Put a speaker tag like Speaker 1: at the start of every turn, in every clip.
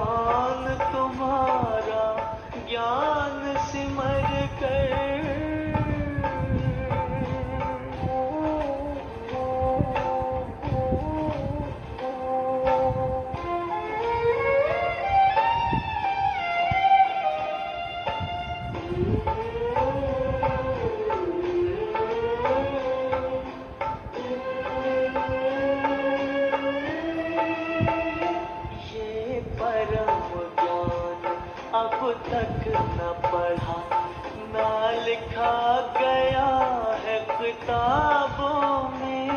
Speaker 1: भगवान तुम्हारा ज्ञान सिमर कर। ये परम ज्ञान अब तक न पढ़ा, ना लिखा गया है किताबों में।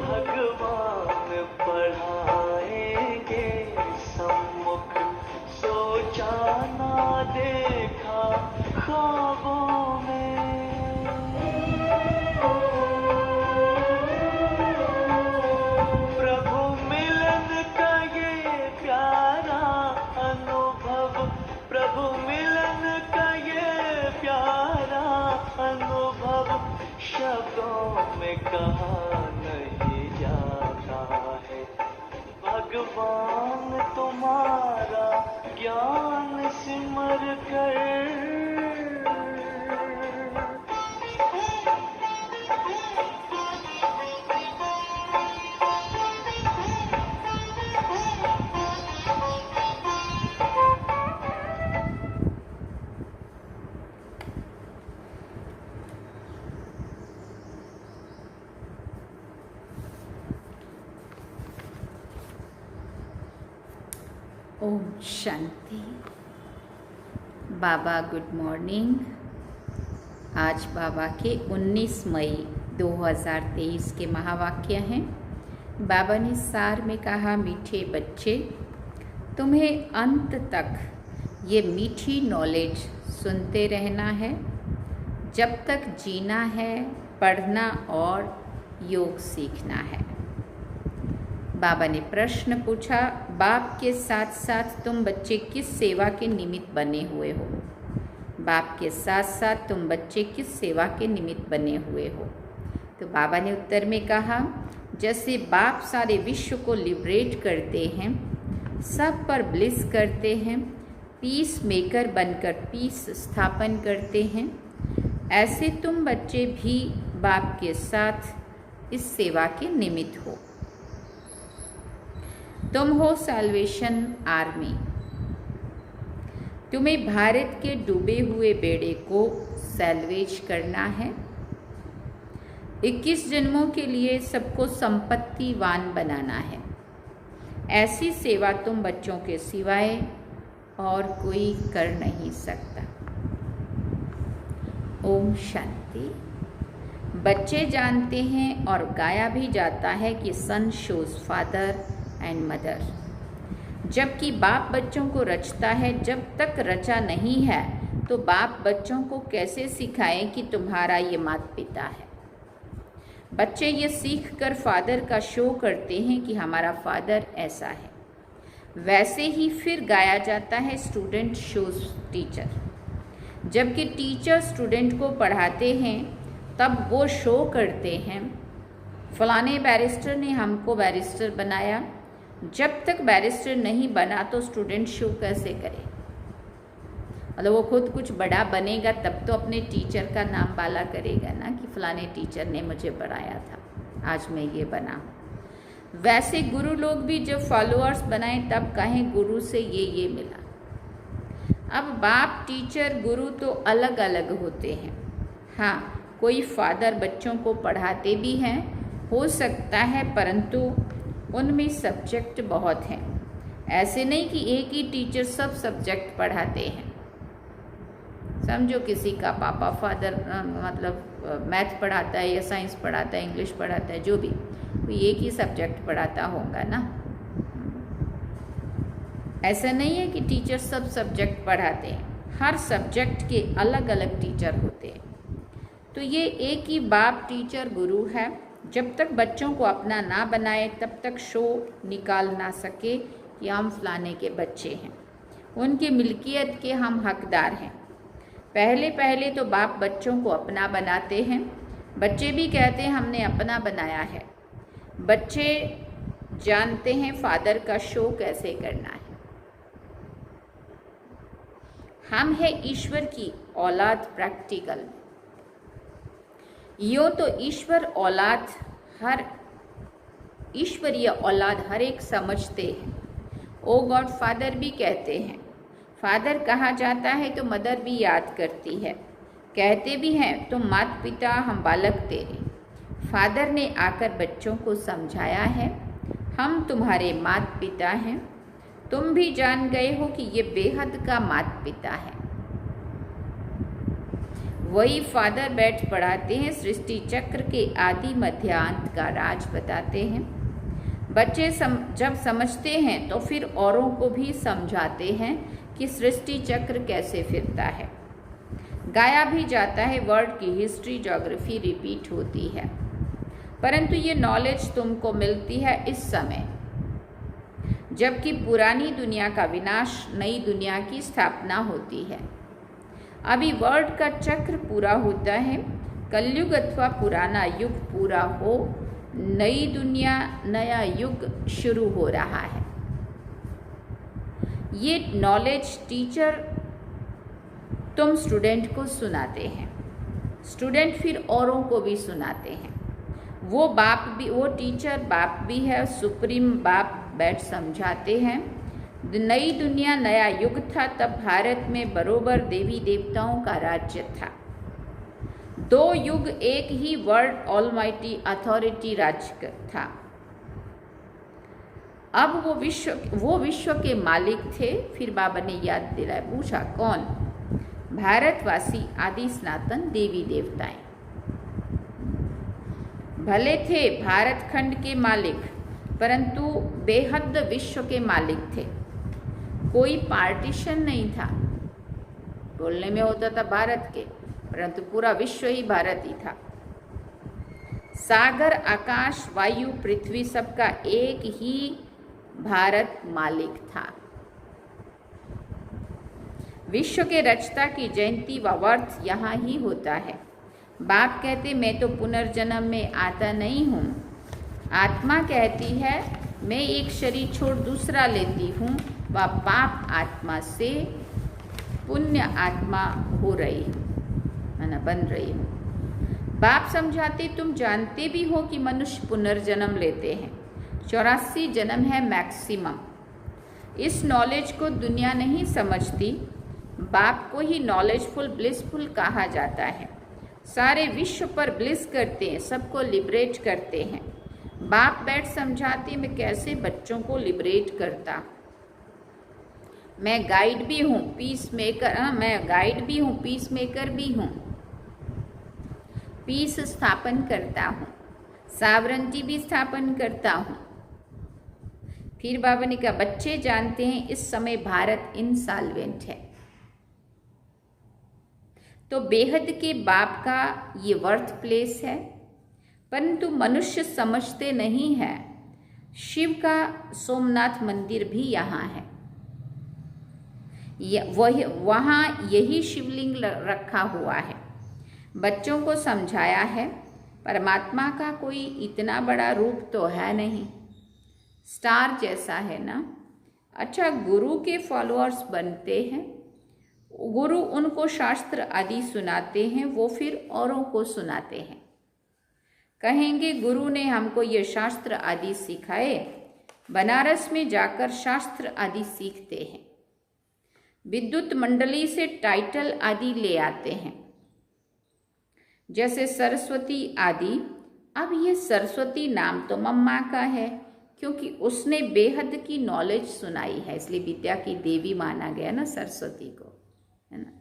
Speaker 1: भगवान पढ़ाएंगे सम्मुख, सोचा ना देखा ख्वाबों में। प्रभु मिलन का ये प्यारा अनुभव, प्रभु मिलन का ये प्यारा अनुभव शब्दों में कहा नहीं जाता है। भगवान तुम्हारा ज्ञान सिमर कर।
Speaker 2: ओम शांति। बाबा गुड मॉर्निंग। आज बाबा के 19 मई 2023 के महावाक्य हैं। बाबा ने सार में कहा, मीठे बच्चे, तुम्हें अंत तक ये मीठी नॉलेज सुनते रहना है। जब तक जीना है, पढ़ना और योग सीखना है। बाबा ने प्रश्न पूछा, बाप के साथ साथ तुम बच्चे किस सेवा के निमित्त बने हुए हो? बाप के साथ साथ तुम बच्चे किस सेवा के निमित्त बने हुए हो? तो बाबा ने उत्तर में कहा, जैसे बाप सारे विश्व को लिबरेट करते हैं, सब पर ब्लिस करते हैं, पीस मेकर बनकर पीस स्थापन करते हैं, ऐसे तुम बच्चे भी बाप के साथ इस सेवा के निमित्त हो। तुम हो सैल्वेशन आर्मी। तुम्हें भारत के डूबे हुए बेड़े को सैल्वेज करना है। 21 जन्मों के लिए सबको संपत्तिवान बनाना है। ऐसी सेवा तुम बच्चों के सिवाय और कोई कर नहीं सकता। ओम शांति। बच्चे जानते हैं और गाया भी जाता है कि सन शोज फादर एंड मदर। जबकि बाप बच्चों को रचता है, जब तक रचा नहीं है तो बाप बच्चों को कैसे सिखाएं कि तुम्हारा ये माता पिता है। बच्चे ये सीख कर फादर का शो करते हैं कि हमारा फादर ऐसा है। वैसे ही फिर गाया जाता है स्टूडेंट शोज टीचर। जबकि टीचर स्टूडेंट को पढ़ाते हैं तब वो शो करते हैं, फलाने बैरिस्टर ने हमको बैरिस्टर बनाया। जब तक बैरिस्टर नहीं बना तो स्टूडेंट शो कैसे करे? मतलब वो खुद कुछ बड़ा बनेगा तब तो अपने टीचर का नाम बाला करेगा ना, कि फलाने टीचर ने मुझे पढ़ाया था, आज मैं ये बना हूँ। वैसे गुरु लोग भी जब फॉलोअर्स बनाए तब कहें गुरु से ये मिला। अब बाप टीचर गुरु तो अलग अलग होते हैं। हाँ, कोई फादर बच्चों को पढ़ाते भी हैं, हो सकता है, परंतु उनमें सब्जेक्ट बहुत हैं। ऐसे नहीं कि एक ही टीचर सब सब्जेक्ट पढ़ाते हैं। समझो किसी का पापा फादर मतलब मैथ पढ़ाता है या साइंस पढ़ाता है, इंग्लिश पढ़ाता है, जो भी, कोई एक ही सब्जेक्ट पढ़ाता होगा ना। ऐसा नहीं है कि टीचर सब सब्जेक्ट पढ़ाते हैं। हर सब्जेक्ट के अलग अलग टीचर होते हैं। तो ये एक ही बाप टीचर गुरु है। जब तक बच्चों को अपना ना बनाए तब तक शो निकाल ना सके कि हम फलाने के बच्चे हैं, उनकी मिल्कियत के हम हकदार हैं। पहले पहले तो बाप बच्चों को अपना बनाते हैं। बच्चे भी कहते हैं हमने अपना बनाया है। बच्चे जानते हैं फादर का शो कैसे करना है। हम है ईश्वर की औलाद प्रैक्टिकल। यो तो ईश्वरीय औलाद हर एक समझते हैं। ओ गॉड फादर भी कहते हैं। फादर कहा जाता है तो मदर भी याद करती है। कहते भी हैं तुम माता पिता हम बालक तेरे। फादर ने आकर बच्चों को समझाया है हम तुम्हारे माता पिता हैं। तुम भी जान गए हो कि ये बेहद का माता पिता है। वही फादर बैठ पढ़ाते हैं, सृष्टि चक्र के आदि मध्यांत का राज बताते हैं। बच्चे जब समझते हैं तो फिर औरों को भी समझाते हैं कि सृष्टि चक्र कैसे फिरता है। गाया भी जाता है, वर्ल्ड की हिस्ट्री ज्योग्राफी रिपीट होती है, परंतु ये नॉलेज तुमको मिलती है इस समय, जबकि पुरानी दुनिया का विनाश, नई दुनिया की स्थापना होती है। अभी वर्ल्ड का चक्र पूरा होता है, कलयुग अथवा पुराना युग पूरा हो, नई दुनिया नया युग शुरू हो रहा है। ये नॉलेज टीचर तुम स्टूडेंट को सुनाते हैं, स्टूडेंट फिर औरों को भी सुनाते हैं। वो टीचर बाप भी है, सुप्रीम बाप बैठ समझाते हैं। नई दुनिया नया युग था, तब भारत में बरोबर देवी देवताओं का राज्य था। 2 युग एक ही वर्ल्ड ऑलमाइटी अथॉरिटी राज्य था। अब वो विश्व के मालिक थे। फिर बाबा ने याद दिलाया, पूछा कौन? भारतवासी आदि सनातन देवी देवताएं। भले थे भारत खंड के मालिक, परंतु बेहद विश्व के मालिक थे। कोई पार्टीशन नहीं था। बोलने में होता था भारत के, परंतु पूरा विश्व ही भारत ही था। सागर आकाश वायु पृथ्वी सबका एक ही भारत मालिक था। विश्व के रचता की जयंती व वर्थ यहाँ ही होता है। बाप कहते मैं तो पुनर्जन्म में आता नहीं हूँ। आत्मा कहती है मैं एक शरीर छोड़ दूसरा लेती हूँ व पाप आत्मा से पुण्य आत्मा हो रही हूँ, है बन रही हूँ। बाप समझाते तुम जानते भी हो कि मनुष्य पुनर्जन्म लेते हैं। 84 जन्म है मैक्सिमम। इस नॉलेज को दुनिया नहीं समझती। बाप को ही नॉलेजफुल ब्लिसफुल कहा जाता है। सारे विश्व पर ब्लिस करते हैं, सबको लिबरेट करते हैं। बाप बैठ समझाते मैं कैसे बच्चों को लिबरेट करता। मैं गाइड भी हूँ, पीस मेकर। मैं गाइड भी हूँ, पीस मेकर भी हूँ। पीस स्थापन करता हूँ, सावरंटी भी स्थापन करता हूँ। फिर बाबा ने कहा बच्चे जानते हैं इस समय भारत इंसॉल्वेंट है। तो बेहद के बाप का ये वर्थ प्लेस है, परंतु मनुष्य समझते नहीं है। शिव का सोमनाथ मंदिर भी यहाँ है। वहाँ यही शिवलिंग रखा हुआ है। बच्चों को समझाया है परमात्मा का कोई इतना बड़ा रूप तो है नहीं, स्टार जैसा है ना। अच्छा, गुरु के फॉलोअर्स बनते हैं, गुरु उनको शास्त्र आदि सुनाते हैं, वो फिर औरों को सुनाते हैं। कहेंगे गुरु ने हमको ये शास्त्र आदि सिखाए, बनारस में जाकर शास्त्र आदि सीखते हैं। विद्युत मंडली से टाइटल आदि ले आते हैं, जैसे सरस्वती आदि। अब ये सरस्वती नाम तो मम्मा का है, क्योंकि उसने बेहद की नॉलेज सुनाई है, इसलिए विद्या की देवी माना गया ना सरस्वती को, है ना।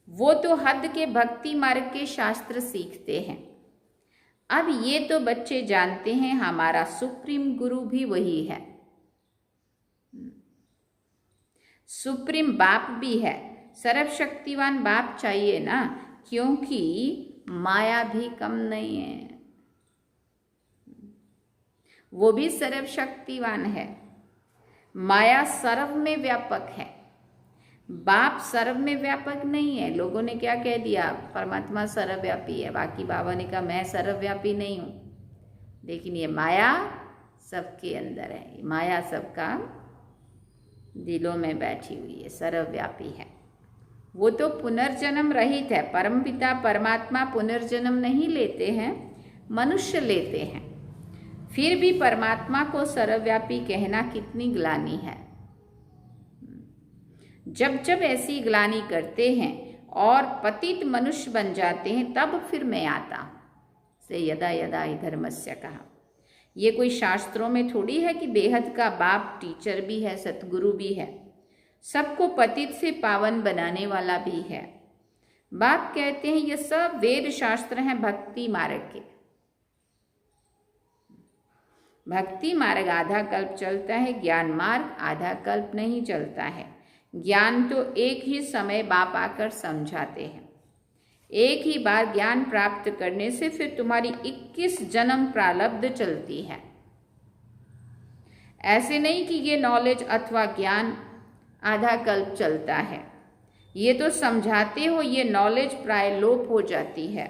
Speaker 2: वो तो हद के भक्ति मार्ग के शास्त्र सीखते हैं। अब ये तो बच्चे जानते हैं हमारा सुप्रीम गुरु भी वही है, सुप्रीम बाप भी है। सर्वशक्तिवान बाप चाहिए ना, क्योंकि माया भी कम नहीं है, वो भी सर्वशक्तिवान है। माया सर्व में व्यापक है, बाप सर्व में व्यापक नहीं है। लोगों ने क्या कह दिया, परमात्मा सर्वव्यापी है। बाकी बाबा ने कहा मैं सर्वव्यापी नहीं हूँ। लेकिन ये माया सबके अंदर है, ये माया सबका दिलों में बैठी हुई है, सर्वव्यापी है। वो तो पुनर्जन्म रहित है। परमपिता परमात्मा पुनर्जन्म नहीं लेते हैं, मनुष्य लेते हैं। फिर भी परमात्मा को सर्वव्यापी कहना कितनी ग्लानि है। जब जब ऐसी ग्लानि करते हैं और पतित मनुष्य बन जाते हैं, तब फिर मैं आता हूँ। से यदा यदा हि धर्मस्य कहा। ये कोई शास्त्रों में थोड़ी है कि बेहद का बाप टीचर भी है, सतगुरु भी है, सबको पतित से पावन बनाने वाला भी है। बाप कहते हैं ये सब वेद शास्त्र हैं भक्ति मार्ग के। भक्ति मार्ग आधा कल्प चलता है, ज्ञान मार्ग आधा कल्प नहीं चलता है। ज्ञान तो एक ही समय बाप आकर समझाते हैं। एक ही बार ज्ञान प्राप्त करने से फिर तुम्हारी 21 जन्म प्रारब्ध चलती है। ऐसे नहीं कि ये नॉलेज अथवा ज्ञान आधा कल्प चलता है। ये तो समझाते हो, ये नॉलेज प्राय लोप हो जाती है।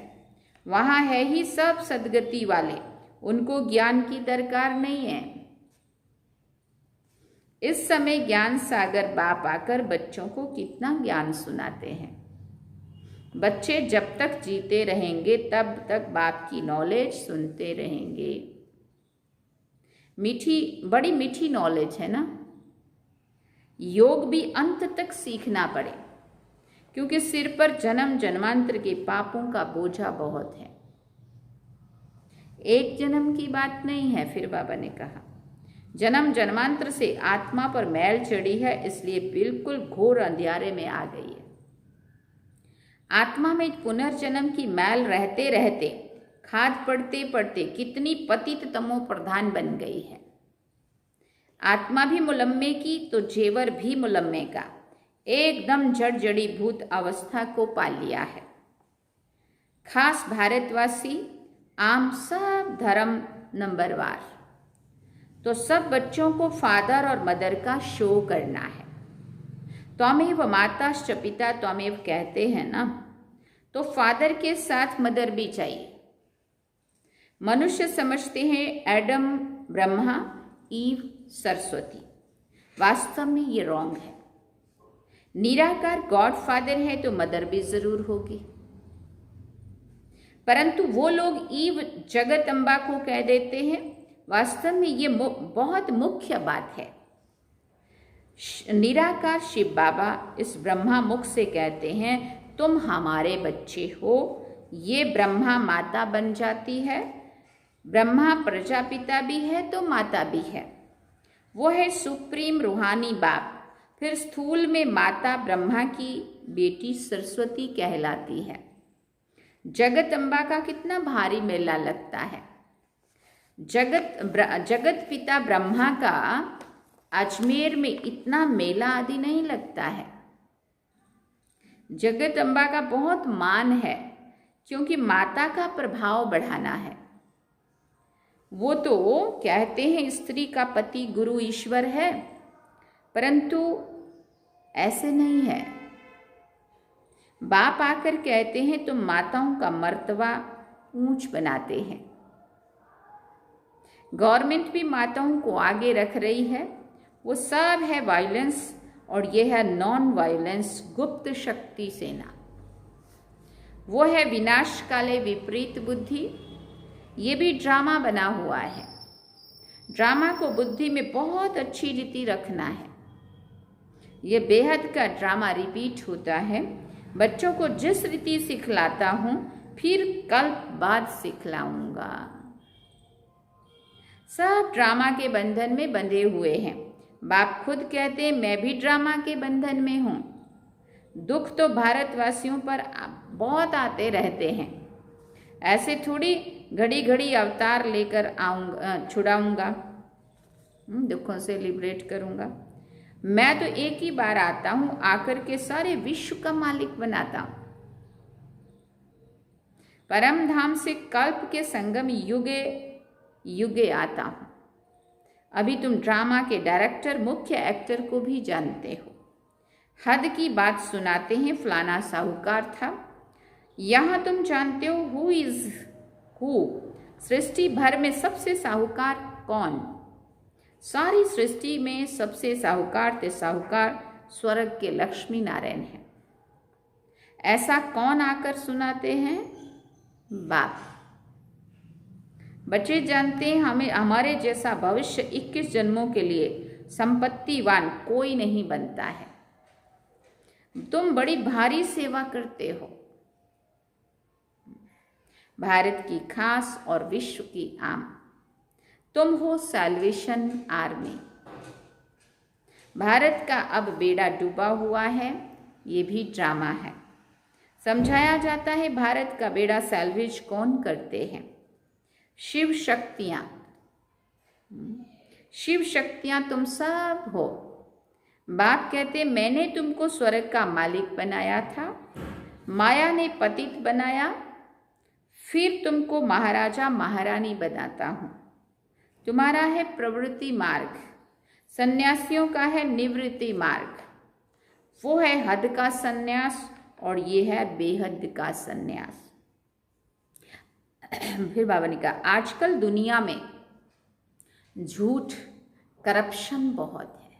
Speaker 2: वहाँ है ही सब सदगति वाले, उनको ज्ञान की दरकार नहीं है। इस समय ज्ञान सागर बाप आकर बच्चों को कितना ज्ञान सुनाते हैं। बच्चे जब तक जीते रहेंगे तब तक बाप की नॉलेज सुनते रहेंगे। मीठी, बड़ी मीठी नॉलेज है ना। योग भी अंत तक सीखना पड़े, क्योंकि सिर पर जन्म जन्मांतर के पापों का बोझा बहुत है। एक जन्म की बात नहीं है। फिर बाबा ने कहा जन्म जन्मांतर से आत्मा पर मैल चढ़ी है, इसलिए बिल्कुल घोर अंधियारे में आ गई है। आत्मा में पुनर्जन्म की मैल रहते रहते, खाद पड़ते पड़ते कितनी पतित तमो प्रधान बन गई है। आत्मा भी मुलम्मे की तो जेवर भी मुलम्मे का, एकदम जड़ जड़ी भूत अवस्था को पा लिया है। खास भारतवासी आम सब धर्म नंबरवार, तो सब बच्चों को फादर और मदर का शो करना है। त्वमेव माताश्च पिता त्वमेव कहते हैं ना, तो फादर के साथ मदर भी चाहिए। मनुष्य समझते हैं एडम ब्रह्मा, ईव सरस्वती। वास्तव में ये रॉन्ग है। निराकार गॉड फादर है तो मदर भी जरूर होगी, परंतु वो लोग ईव जगत अम्बा को कह देते हैं। वास्तव में ये बहुत मुख्य बात है। निराकार शिव बाबा इस ब्रह्मा मुख से कहते हैं तुम हमारे बच्चे हो। ये ब्रह्मा माता बन जाती है। ब्रह्मा प्रजापिता भी है तो माता भी है। वो है सुप्रीम रूहानी बाप। फिर स्थूल में माता ब्रह्मा की बेटी सरस्वती कहलाती है। जगत अम्बा का कितना भारी मेला लगता है। जगत पिता ब्रह्मा का अजमेर में इतना मेला आदि नहीं लगता है। जगत अम्बा का बहुत मान है, क्योंकि माता का प्रभाव बढ़ाना है। वो तो कहते हैं स्त्री का पति गुरु ईश्वर है, परंतु ऐसे नहीं है। बाप आकर कहते हैं तुम माताओं का मर्तबा ऊंच बनाते हैं। गवर्नमेंट भी माताओं को आगे रख रही है। वो सब है वायलेंस, और ये है नॉन वायलेंस गुप्त शक्ति सेना। वो है विनाश काले विपरीत बुद्धि। ये भी ड्रामा बना हुआ है। ड्रामा को बुद्धि में बहुत अच्छी रीति रखना है। ये बेहद का ड्रामा रिपीट होता है। बच्चों को जिस रीति सिखलाता हूँ फिर कल्प बाद सिखलाऊंगा। सब ड्रामा के बंधन में बंधे हुए हैं। बाप खुद कहते हैं मैं भी ड्रामा के बंधन में हूँ। दुख तो भारतवासियों पर बहुत आते रहते हैं। ऐसे थोड़ी घड़ी घड़ी अवतार लेकर आऊँगा, छुड़ाऊँगा, दुखों से लिबरेट करूँगा। मैं तो एक ही बार आता हूँ, आकर के सारे विश्व का मालिक बनाता हूँ। परम धाम से कल्प के संगम युगे युगे आता हूँ। अभी तुम ड्रामा के डायरेक्टर मुख्य एक्टर को भी जानते हो। हद की बात सुनाते हैं फलाना साहूकार था। यहाँ तुम जानते हो हु इज हु, सृष्टि भर में सबसे साहूकार कौन? सारी सृष्टि में सबसे साहूकार ते साहूकार स्वर्ग के लक्ष्मी नारायण हैं। ऐसा कौन आकर सुनाते हैं? बाप। बच्चे जानते हैं हमें हमारे जैसा भविष्य 21 जन्मों के लिए संपत्तिवान कोई नहीं बनता है। तुम बड़ी भारी सेवा करते हो, भारत की खास और विश्व की आम। तुम हो सैल्वेशन आर्मी। भारत का अब बेड़ा डूबा हुआ है, ये भी ड्रामा है। समझाया जाता है भारत का बेड़ा सैल्वेज कौन करते हैं? शिव शक्तियाँ। शिव शक्तियाँ तुम सब हो। बाप कहते मैंने तुमको स्वर्ग का मालिक बनाया था, माया ने पतित बनाया, फिर तुमको महाराजा महारानी बनाता हूँ। तुम्हारा है प्रवृत्ति मार्ग, सन्यासियों का है निवृत्ति मार्ग। वो है हद का सन्यास और ये है बेहद का सन्यास। फिर बाबा ने कहा आजकल दुनिया में झूठ करप्शन बहुत है,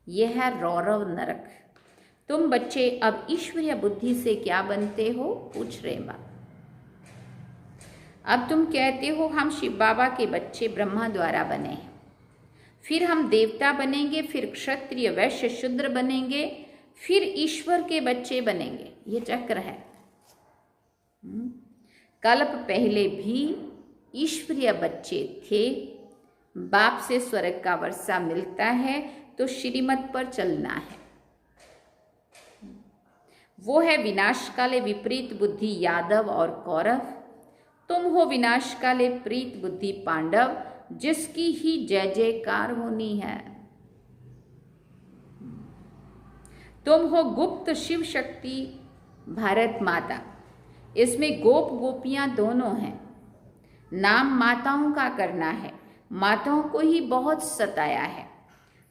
Speaker 2: यह है रौरव नरक। तुम बच्चे अब ईश्वरीय बुद्धि से क्या बनते हो? पूछ रहे बाबा। अब तुम कहते हो हम शिव बाबा के बच्चे ब्रह्मा द्वारा बने हैं, फिर हम देवता बनेंगे, फिर क्षत्रिय वैश्य शूद्र बनेंगे, फिर ईश्वर के बच्चे बनेंगे। ये चक्र है। कल्प पहले भी ईश्वरीय बच्चे थे। बाप से स्वर्ग का वर्षा मिलता है तो श्रीमत पर चलना है। वो है विनाश काले विपरीत बुद्धि यादव और कौरव। तुम हो विनाश काले प्रीत बुद्धि पांडव, जिसकी ही जय जयकार होनी है। तुम हो गुप्त शिव शक्ति भारत माता। इसमें गोप गोपियां दोनों हैं। नाम माताओं का करना है। माताओं को ही बहुत सताया है,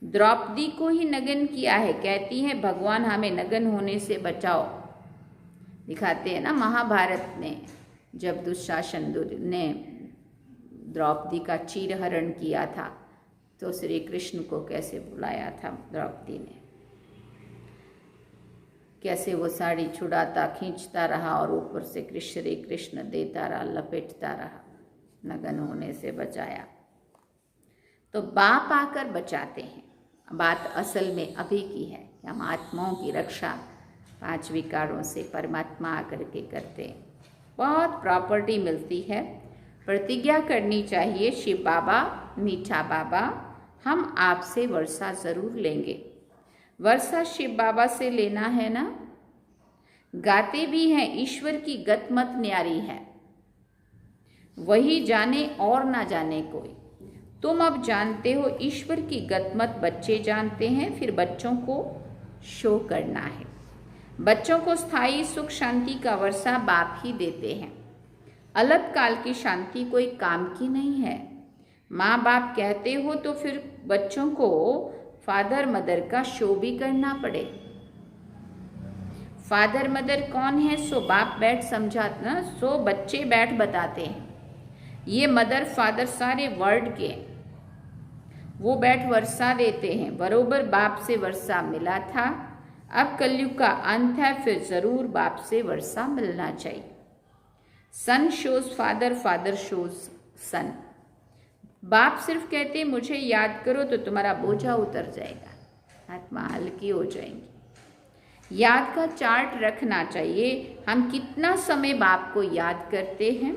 Speaker 2: द्रौपदी को ही नग्न किया है। कहती हैं भगवान हमें नग्न होने से बचाओ। दिखाते हैं ना महाभारत में, जब दुशासन ने द्रौपदी का चीरहरण किया था तो श्री कृष्ण को कैसे बुलाया था द्रौपदी ने, कैसे वो साड़ी छुड़ाता खींचता रहा और ऊपर से श्री कृष्ण देता रहा, लपेटता रहा, नग्न होने से बचाया। तो बाप आकर बचाते हैं। बात असल में अभी की है। हम आत्माओं की रक्षा 5 विकारों से परमात्मा आकर के करते हैं। बहुत प्रॉपर्टी मिलती है। प्रतिज्ञा करनी चाहिए शिव बाबा मीठा बाबा हम आपसे वर्षा ज़रूर लेंगे। वर्षा शिव बाबा से लेना है ना। गाते भी हैं ईश्वर की गत मत न्यारी है, वही जाने और ना जाने कोई। तुम अब जानते हो ईश्वर की गत मत बच्चे जानते हैं, फिर बच्चों को शो करना है। बच्चों को स्थायी सुख शांति का वर्षा बाप ही देते हैं। अलग काल की शांति कोई काम की नहीं है। माँ बाप कहते हो तो फिर बच्चों को फादर मदर का शो भी करना पड़े। फादर मदर कौन है? सो बाप बैठ समझाना, सो बच्चे बैठ बताते हैं। ये मदर फादर सारे वर्ल्ड के, वो बैठ वर्षा देते हैं। बरोबर बाप से वर्षा मिला था। अब कलयुग का अंत है, फिर जरूर बाप से वर्षा मिलना चाहिए। सन शोज फादर, फादर शोज सन। बाप सिर्फ कहते मुझे याद करो तो तुम्हारा बोझा उतर जाएगा, आत्मा हल्की हो जाएंगी। याद का चार्ट रखना चाहिए। हम कितना समय बाप को याद करते हैं।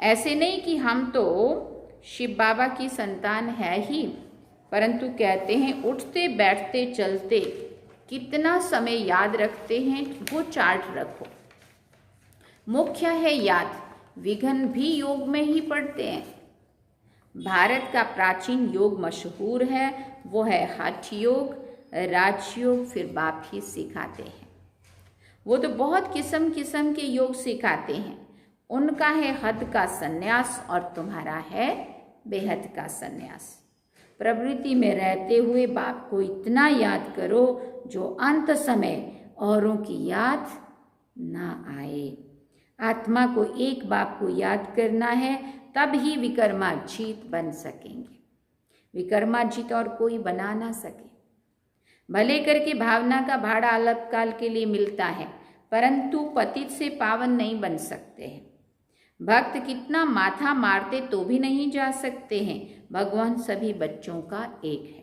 Speaker 2: ऐसे नहीं कि हम तो शिव बाबा की संतान है ही, परंतु कहते हैं उठते बैठते चलते कितना समय याद रखते हैं, वो चार्ट रखो। मुख्य है याद। विघ्न भी योग में ही पढ़ते हैं। भारत का प्राचीन योग मशहूर है, वो है हठ योग, राजयोग, फिर बाप ही सिखाते हैं। वो तो बहुत किस्म किस्म के योग सिखाते हैं। उनका है हद का सन्यास और तुम्हारा है बेहद का सन्यास। प्रवृत्ति में रहते हुए बाप को इतना याद करो जो अंत समय औरों की याद ना आए। आत्मा को एक बाप को याद करना है, तब ही विक्रमाजीत बन सकेंगे। विक्रमाजीत और कोई बना ना सके। भले करके भावना का भाड़ा अल्पकाल के लिए मिलता है, परंतु पतित से पावन नहीं बन सकते हैं। भक्त कितना माथा मारते तो भी नहीं जा सकते हैं। भगवान सभी बच्चों का एक है।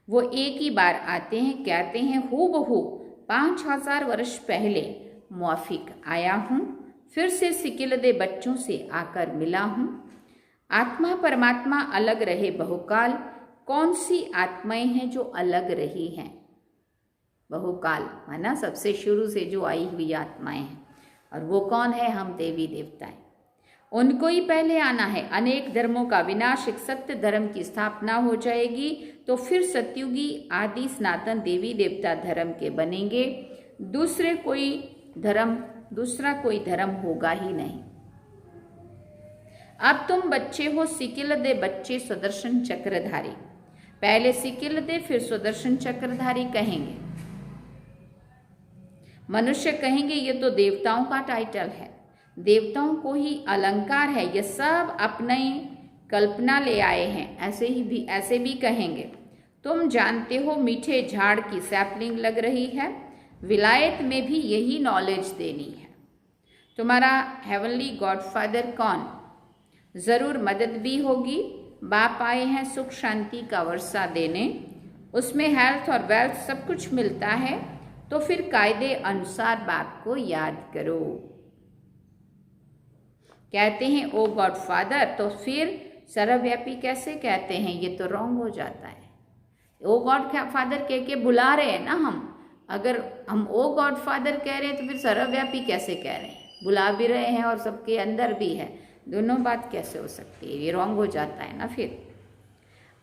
Speaker 2: वो एक ही बार आते हैं, कहते हैं हूबहू 5000 वर्ष पहले मौफिक आया हूँ, फिर से सिकिलदे बच्चों से आकर मिला हूँ। आत्मा परमात्मा अलग रहे बहुकाल, कौन सी आत्माएं हैं जो अलग रही हैं? बहुकाल माना सबसे शुरू से जो आई हुई आत्माएं हैं। और वो कौन है? हम देवी देवताएं। उनको ही पहले आना है। अनेक धर्मों का विनाश, एक सत्य धर्म की स्थापना हो जाएगी, तो फिर सत्युगी आदि सनातन देवी देवता धर्म के बनेंगे। दूसरा कोई धर्म होगा ही नहीं। अब तुम बच्चे हो, सिकिलदे बच्चे सुदर्शन चक्रधारी। पहले सिकिलदे फिर सुदर्शन चक्रधारी कहेंगे। मनुष्य कहेंगे ये तो देवताओं का टाइटल है, देवताओं को ही अलंकार है, ये सब अपने कल्पना ले आए हैं। ऐसे भी कहेंगे। तुम जानते हो मीठे झाड़ की सैपलिंग लग रही है, विलायत में भी यही नॉलेज देनी है। तुम्हारा हेवनली गॉडफादर कौन? जरूर मदद भी होगी। बाप आए हैं सुख शांति का वर्षा देने, उसमें हेल्थ और वेल्थ सब कुछ मिलता है, तो फिर कायदे अनुसार बाप को याद करो। कहते हैं ओ गॉडफादर, तो फिर सर्वव्यापी कैसे कहते हैं? ये तो रॉन्ग हो जाता है। ओ गॉड फादर कह के बुला रहे हैं ना हम। अगर हम ओ गॉड फादर कह रहे हैं तो फिर सर्वव्यापी कैसे कह रहे हैं? बुला भी रहे हैं और सबके अंदर भी है, दोनों बात कैसे हो सकती है? ये रॉन्ग हो जाता है ना फिर।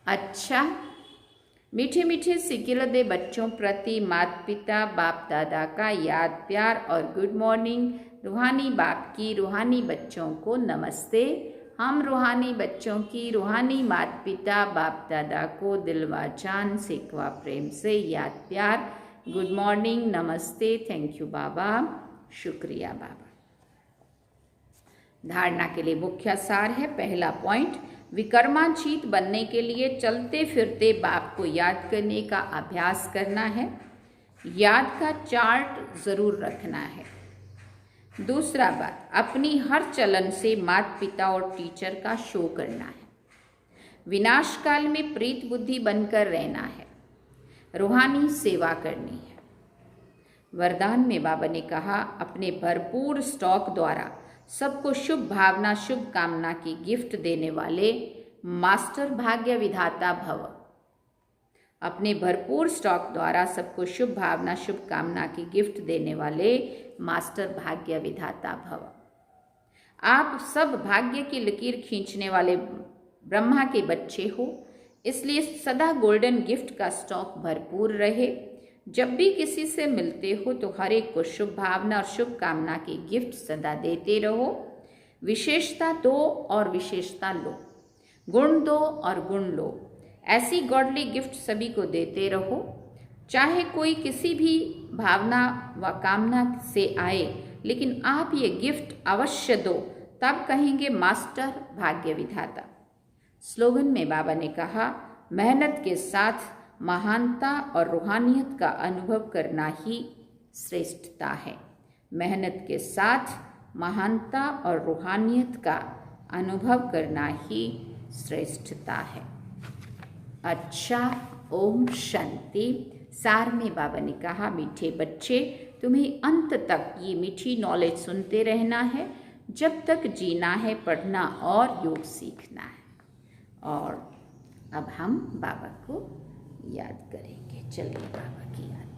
Speaker 2: अच्छा, मीठे मीठे सिकिलदे बच्चों प्रति माता पिता बाप दादा का याद प्यार और गुड मॉर्निंग। रूहानी बाप की रूहानी बच्चों को नमस्ते। हम रूहानी बच्चों की रूहानी माता पिता बाप दादा को दिलवा जान सिकवा प्रेम से याद प्यार, गुड मॉर्निंग, नमस्ते, थैंक यू बाबा, शुक्रिया बाबा। धारणा के लिए मुख्य सार है। पहला पॉइंट, विक्रमाजीत बनने के लिए चलते फिरते बाप को याद करने का अभ्यास करना है। याद का चार्ट जरूर रखना है। दूसरा बात, अपनी हर चलन से माता पिता और टीचर का शो करना है। विनाश काल में प्रीत बुद्धि बनकर रहना है। रूहानी सेवा करनी है। वरदान में बाबा ने कहा, अपने भरपूर स्टॉक द्वारा सबको शुभ भावना शुभ कामना की गिफ्ट देने वाले मास्टर भाग्य विधाता भव। अपने भरपूर स्टॉक द्वारा सबको शुभ भावना शुभ कामना की गिफ्ट देने वाले मास्टर भाग्य विधाता भव। आप सब भाग्य की लकीर खींचने वाले ब्रह्मा के बच्चे हो, इसलिए सदा गोल्डन गिफ्ट का स्टॉक भरपूर रहे। जब भी किसी से मिलते हो तो हर एक को शुभ भावना और शुभ कामना की गिफ्ट सदा देते रहो। विशेषता दो और विशेषता लो, गुण दो और गुण लो। ऐसी गॉडली गिफ्ट सभी को देते रहो। चाहे कोई किसी भी भावना व कामना से आए, लेकिन आप ये गिफ्ट अवश्य दो, तब कहेंगे मास्टर भाग्य विधाता। स्लोगन में बाबा ने कहा, मेहनत के साथ महानता और रूहानियत का अनुभव करना ही श्रेष्ठता है। मेहनत के साथ महानता और रूहानियत का अनुभव करना ही श्रेष्ठता है। अच्छा, ओम शांति। सार में बाबा ने कहा, मीठे बच्चे, तुम्हें अंत तक ये मीठी नॉलेज सुनते रहना है, जब तक जीना है, पढ़ना और योग सीखना है। और अब हम बाबा को याद करेंगे। चलिए बाबा की याद।